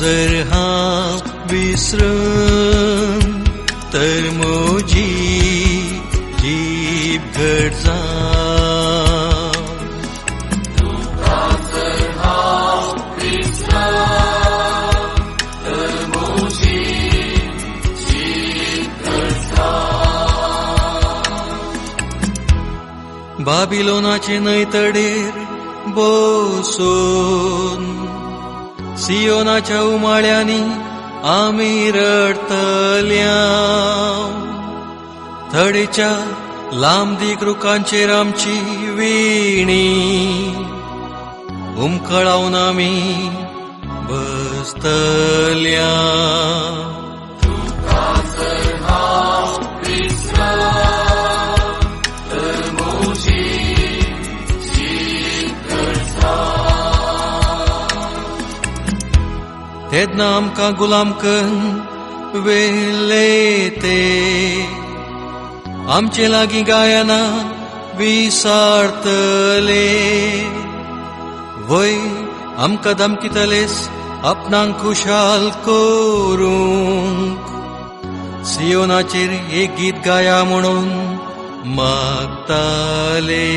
जर हांव विसरन तर म्हजी जीब घट जावं. तुका जर हांव विसरन तर म्हजी जीब घट जावं. बाबिलोनाचे न्हंयतडेर बसून सियोनाच्या उमाळ्यांनी आमी रडतल्या. थडेच्या लांब दिगरुकांचेर आमची विणी उमकळावन आमी बसतल्या. तुका जर हांव विसरन तर म्हजी जीब घट जावं. तेन्ना आमकां गुलाम करून व्हेले ते आमचे लागीं गायनां विसारतले. वय आमकां धमकितलेस आपणाक खुशाल करूंक. सियोनाचेर एक गीत गाया म्हणून मागताले.